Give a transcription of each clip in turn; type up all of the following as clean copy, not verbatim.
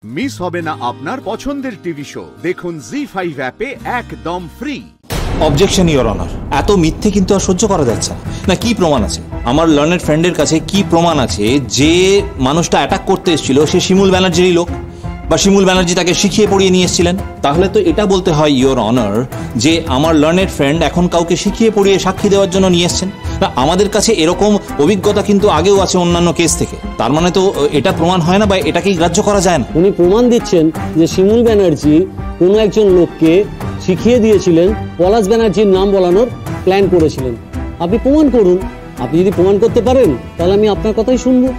Miss হবে না আপনার পছন্দের টিভি শো। দেখুন জি5 অ্যাপে একদম ফ্রি। অবজেকশন ইওর অনার, এত মিথ্যে কিন্তু আর সহ্য করা যাচ্ছে না। কি প্রমাণ আছে? আমার লার্নেড ফ্রেন্ডের কাছে কি প্রমাণ আছে যে মানুষটা অ্যাটাক করতে এসেছিল সে শিমুল ব্যানার্জিরই লোক, বা শিমুল ব্যানার্জি তাকে শিখিয়ে পড়িয়ে নিয়ে এসেছিলেন? তাহলে তো এটা বলতে হয় ইওর অনার যে আমার লার্নেড ফ্রেন্ড এখন কাউকে শিখিয়ে পড়িয়ে সাক্ষী দেওয়ার জন্য নিয়ে এসছেন। না, আমাদের কাছে এরকম অভিজ্ঞতা কিন্তু আগেও আছে অন্যান্য কেস থেকে। তার মানে তো এটা প্রমাণ হয় না বা এটাকেই গ্রাহ্য করা যায় না। উনি প্রমাণ দিচ্ছেন যে শিমুল ব্যানার্জি কোনো একজন লোককে শিখিয়ে দিয়েছিলেন, পলাশ ব্যানার্জির নাম বলানোর প্ল্যান করেছিলেন। আপনি প্রমাণ করুন। আপনি যদি প্রমাণ করতে পারেন তাহলে আমি আপনার কথাই শুনবো।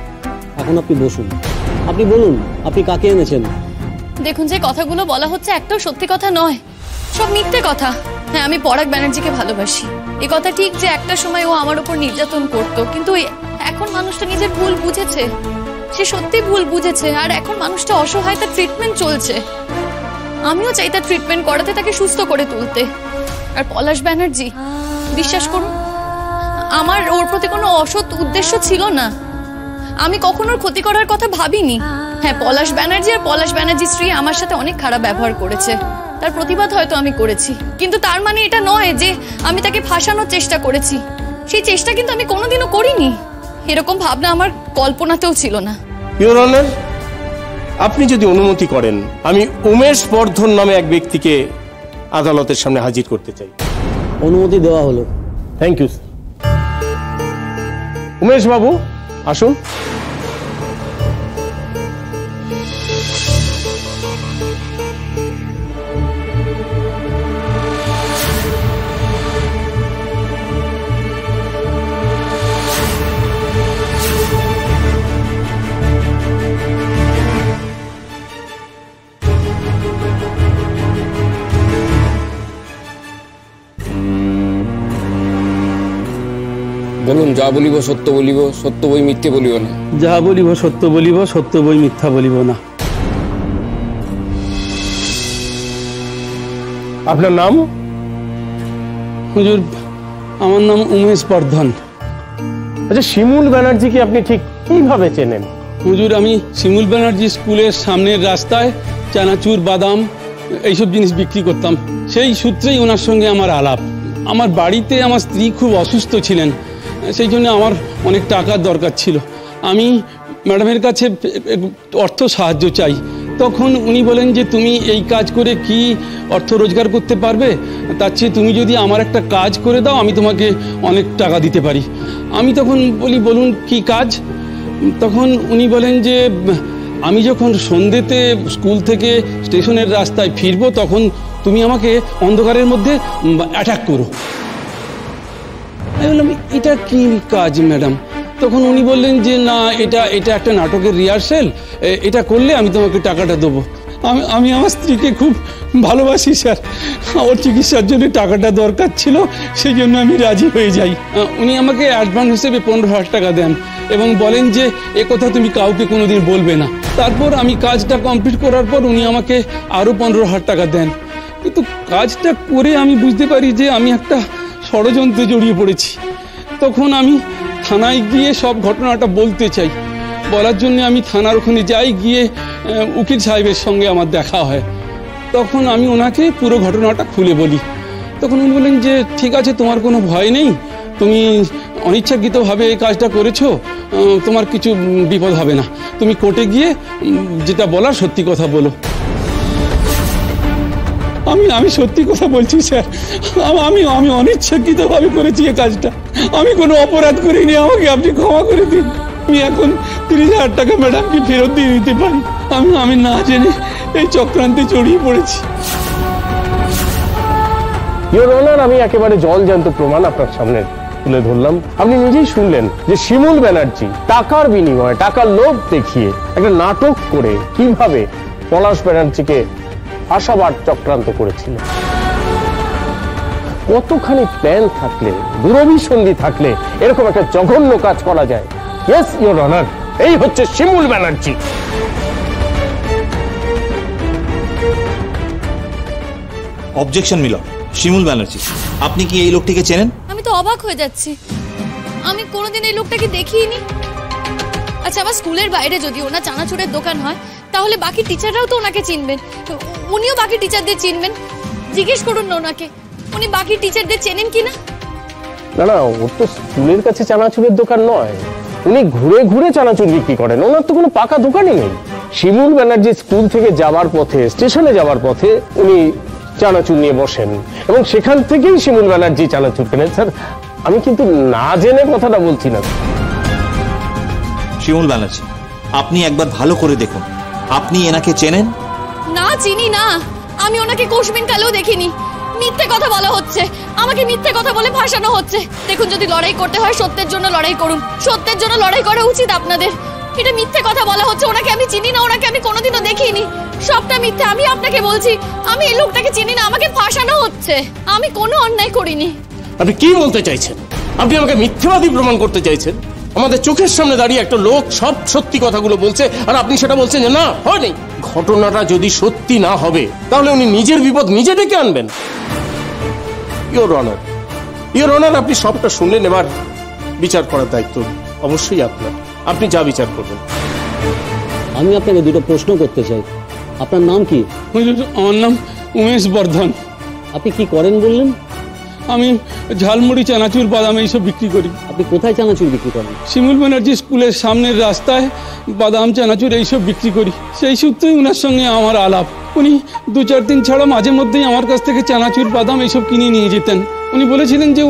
এখন আপনি বসুন, আপনি বলুন আপনি কাকে এনেছেন। দেখুন, যে কথাগুলো বলা হচ্ছে একটাও সত্যি কথা নয়, সব মিথ্যে কথা। হ্যাঁ, আমি পরাগ ব্যানার্জিকে ভালোবাসি, এ কথা ঠিক যে একটা সময় ও আমার উপর নির্যাতন করতো, কিন্তু এখন মানুষটা নিজের ভুল বুঝেছে, সে সত্যি ভুল বুঝেছে, আর এখন মানুষটা অসহায়, তার ট্রিটমেন্ট চলছে। আমিও চাই তার ট্রিটমেন্ট করাতে, তাকে সুস্থ করে তুলতে। আর পলাশ ব্যানার্জি, বিশ্বাস করুন আমার ওর প্রতি কোনো অসৎ উদ্দেশ্য ছিল না, আমি কখনো ওর ক্ষতি করার কথা ভাবিনি। হ্যাঁ, পলাশ ব্যানার্জি আর পলাশ ব্যানার্জির স্ত্রী আমার সাথে অনেক খারাপ ব্যবহার করেছে, তার প্রতিবাদ হয়তো আমি করেছি, কিন্তু তার মানে এটা নয় যে আমি তাকে ফাঁসানোর চেষ্টা করেছি। সেই চেষ্টা কিন্তু আমি কোনোদিনও করিনি, এরকম ভাবনা আমার কল্পনাতেও ছিল না। ইওর অনার, আপনি যদি অনুমতি করেন আমি উমেশ বর্ধন নামে এক ব্যক্তিকে আদালতের সামনে হাজির করতে চাই। অনুমতি দেওয়া হলো। Thank you. উমেশ বাবু আসুন। বলুন, যা বলিব সত্য বলিব, সত্য বই মিথ্যে বলিব না। যা বলিব সত্য বলিব, সত্য বই মিথ্যা বলিব না। আপনার নাম? হুজুর, আমার নাম উমেশ বর্ধন। আচ্ছা, শিমুল ব্যানার্জিকে আপনি ঠিক কিভাবে চেনেন? হুজুর, আমি শিমুল ব্যানার্জি স্কুলের সামনের রাস্তায় চানাচুর, বাদাম এইসব জিনিস বিক্রি করতাম, সেই সূত্রেই ওনার সঙ্গে আমার আলাপ। আমার বাড়িতে আমার স্ত্রী খুব অসুস্থ ছিলেন, সেই জন্য আমার অনেক টাকার দরকার ছিল। আমি ম্যাডামের কাছে অর্থ সাহায্য চাই। তখন উনি বলেন যে তুমি এই কাজ করে কি অর্থ রোজগার করতে পারবে, তার চেয়ে তুমি যদি আমার একটা কাজ করে দাও আমি তোমাকে অনেক টাকা দিতে পারি। আমি তখন বলি, বলুন কি কাজ? তখন উনি বলেন যে আমি যখন সন্ধ্যেতে স্কুল থেকে স্টেশনের রাস্তায় ফিরবো তখন তুমি আমাকে অন্ধকারের মধ্যে অ্যাটাক করো। আমি বললাম, এটা কি কাজ ম্যাডাম? তখন উনি বললেন যে না, এটা একটা নাটকের রিহার্সেল, এটা করলে আমি তোমাকে টাকাটা দেবো। আমি আমার স্ত্রীকে খুব ভালোবাসি স্যার, ওর চিকিৎসার জন্য টাকাটা দরকার ছিল, সেই জন্য আমি রাজি হয়ে যাই। উনি আমাকে অ্যাডভান্স হিসেবে 15,000 টাকা দেন এবং বলেন যে এ কথা তুমি কাউকে কোনোদিন বলবে না। তারপর আমি কাজটা কমপ্লিট করার পর উনি আমাকে আরও 15,000 টাকা দেন। কিন্তু কাজটা করে আমি বুঝতে পারি যে আমি একটা ষড়যন্ত্রে জড়িয়ে পড়েছি। তখন আমি থানায় গিয়ে সব ঘটনাটা বলতে চাই। বলার জন্য আমি থানার ওখানে যাই, গিয়ে উকিল সাহেবের সঙ্গে আমার দেখা হয়। তখন আমি ওনাকে পুরো ঘটনাটা খুলে বলি। তখন উনি বলেন যে ঠিক আছে, তোমার কোনো ভয় নেই, তুমি অনিচ্ছাকৃতভাবে এই কাজটা করেছো, তোমার কিছু বিপদ হবে না, তুমি কোর্টে গিয়ে যেটা বলার সত্যি কথা বলো। আমি সত্যি কথা বলছি স্যার, আমি অনিচ্ছাকৃতভাবে করেছি এই কাজটা, আমি কোনো অপরাধ করিনি, আমাকে আপনি ক্ষমা করে দিন। আমি এখন 30,000 টাকা ম্যাডামকে ফেরত দিয়ে দিতে পারি। আমি না জেনে এই চক্রান্তে জড়িয়ে পড়েছি। ইওর অনার, আমি একেবারে জলজ্যান্ত প্রমাণ আপনার সামনে তুলে ধরলাম। আপনি নিজেই শুনলেন যে শিমুল ব্যানার্জি টাকার বিনিময়ে, টাকার লোভ দেখিয়ে একটা নাটক করে কিভাবে পলাশ ব্যানার্জিকে আশাবাদ চক্রান্ত করেছিল। কতখানি প্ল্যান থাকলে, দুরভিসন্ধি থাকলে এরকম একটা জঘন্য কাজ করা যায়। ইয়েস ইওর অনার, এই হচ্ছে শিমুল ব্যানার্জি। অবজেকশন মিলন। শিমুল ব্যানার্জি, আপনি কি এই লোকটিকে চেনেন? আমি তো অবাক হয়ে যাচ্ছি, আমি কোনোদিন এই লোকটাকে দেখিনি। আচ্ছা, আমার স্কুলের বাইরে যদি ওনা চানাচুরের দোকান হয় তাহলে বাকি টিচাররাও তো ওনাকে চিনবেন, উনিও বাকি টিচারদের চিনবেন। জিজ্ঞেস করুন না ওনাকে উনি বাকি টিচারদের চেনেন কিনা। না না, ওর তো স্কুলের কাছে চানাচুরের দোকান নয়, উনি ঘুরে ঘুরে চানাচুর বিক্রি করেন, ওনার তো কোনো পাকা দোকানই নেই। শিমুল ব্যানার্জি স্কুল থেকে যাওয়ার পথে, স্টেশনে যাওয়ার পথে উনি চানাচুর নিয়ে বসেন এবং সেখান থেকেই শিমুল ব্যানার্জি চানাচুর কেনেন। স্যার আমি কিন্তু না জেনে কথাটা বলছি না। শিমুল ব্যানার্জি, আপনি একবার ভালো করে দেখুন, আপনি এনাকে চেনেন? না চিনি না, আমি ওনাকে কোশবিন কালেও দেখিনি। মিথ্যে কথা বলা হচ্ছে, আমাকে মিথ্যে কথা বলে ফাঁসানো হচ্ছে। দেখুন যদি লড়াই করতে হয় সত্যের জন্য লড়াই করুন, সত্যের জন্য লড়াই করা উচিত আপনাদের। এটা মিথ্যে কথা বলা হচ্ছে, ওনাকে আমি চিনি না, ওনাকে আমি কোনোদিনও দেখিনি, সবটা মিথ্যে। আমি আপনাকে বলছি আমি এই লোকটাকে চিনি না, আমাকে ফাঁসানো হচ্ছে, আমি কোনো অন্যায় করিনি। আপনি কি বলতে চাইছেন? আপনি আমাকে মিথ্যাবাদী প্রমাণ করতে চাইছেন? আমাদের চোখের সামনে দাঁড়িয়ে একটা লোক সব সত্যি কথাগুলো বলছে আর আপনি সেটা বলছেন যে না হয়নি। ঘটনাটা যদি সত্যি না হবে তাহলে উনি নিজের বিপদ নিজে ডেকে আনবেন। ইওর অনার, ইওর অনার, আপনি সবটা শুনলেন, এবার বিচার করার দায়িত্ব অবশ্যই আপনার, আপনি যা বিচার করবেন। আমি আপনাকে দুটো প্রশ্ন করতে চাই, আপনার নাম কি? আমার নাম উমেশ বর্ধন। আপনি কি করেন বললেন? আমি ঝালমুড়ি, চানাচুর, বাদাম এইসব বিক্রি করি। আপনি কোথায় চানাচুর বিক্রি করেন? শিমুল ব্যানার্জি স্কুলের সামনের রাস্তায় বাদাম, চানাচুর এইসব বিক্রি করি। সেই সূত্রেই ওনার সঙ্গে আমার আলাপ। উনি 2-4 দিন ছাড়া মাঝে মধ্যেই আমার কাছ থেকে চানাচুর, বাদাম এইসব কিনে নিয়ে যেতেন। উনি বলেছিলেন যে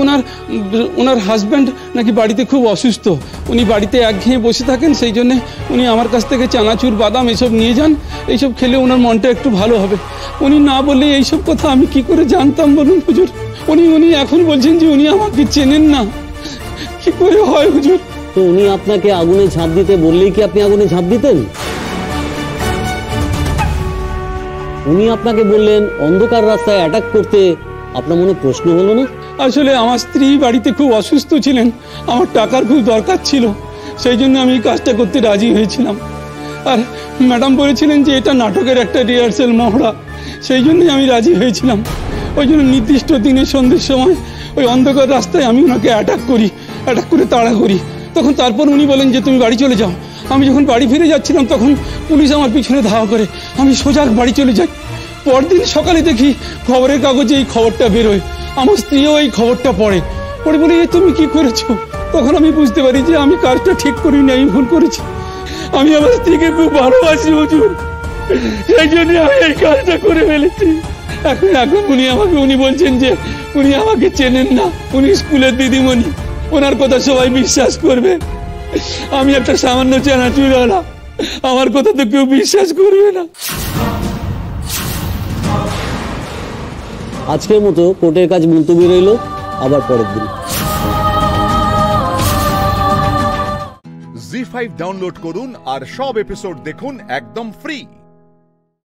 ওনার হাজব্যান্ড নাকি বাড়িতে খুব অসুস্থ, উনি বাড়িতে একঘেয়ে বসে থাকেন, সেই জন্যে উনি আমার কাছ থেকে চানাচুর, বাদাম এইসব নিয়ে যান, এইসব খেলে ওনার মনটা একটু ভালো হবে। উনি না বললে এইসব কথা আমি কি করে জানতাম বলুন হুজুর? উনি এখন বলছেন যে উনি আমাকে চেনেন না, কি করে হয় হুজুর? তো উনি আপনাকে আগুনে ঝাঁপ দিতে বললেই কি আপনি আগুনে ঝাঁপ দিতেন? উনি আপনাকে বললেন অন্ধকার রাস্তায় অ্যাটাক করতে, আপনার মনে প্রশ্ন হলো না? আসলে আমার স্ত্রী বাড়িতে খুব অসুস্থ ছিলেন, আমার টাকার খুব দরকার ছিল, সেই জন্য আমি এই কাজটা করতে রাজি হয়েছিলাম। আর ম্যাডাম বলেছিলেন যে এটা নাটকের একটা রিহার্সেল মহড়া, সেই জন্যই আমি রাজি হয়েছিলাম। ওই জন্য নির্দিষ্ট দিনে সন্ধ্যের সময় ওই অন্ধকার রাস্তায় আমি ওনাকে অ্যাটাক করে তাড়া করি। তখন তারপর উনি বলেন যে তুমি বাড়ি চলে যাও। আমি যখন বাড়ি ফিরে যাচ্ছিলাম তখন পুলিশ আমার পিছনে ধাওয়া করে, আমি সোজা বাড়ি চলে যাই। পরদিন সকালে দেখি খবরের কাগজে এই খবরটা বেরোয়, আমার স্ত্রীও এই খবরটা পড়ে বলে তুমি কি করেছো? তখন আমি বুঝতে পারি যে আমি কাজটা ঠিক করিনি, আমি ভুল করেছি। আমি আমার স্ত্রীকে খুব ভালোবাসি হুজুর, সেই জন্য আমি এই কাজটা করে ফেলেছি। এখন উনি বলছেন যে উনি আমাকে চেনেন না, উনি স্কুলের দিদিমণি, ওনার কথা সবাই বিশ্বাস করবে। আমি একটা সামান্য চানাচুরওয়ালা, আমার কথা তো কেউ বিশ্বাস করবে না। আজকের মতো কোর্টের কাজ মুলতবি রইল, আবার পরের দিন। জি5 ডাউনলোড করুন আর সব এপিসোড দেখুন একদম ফ্রি।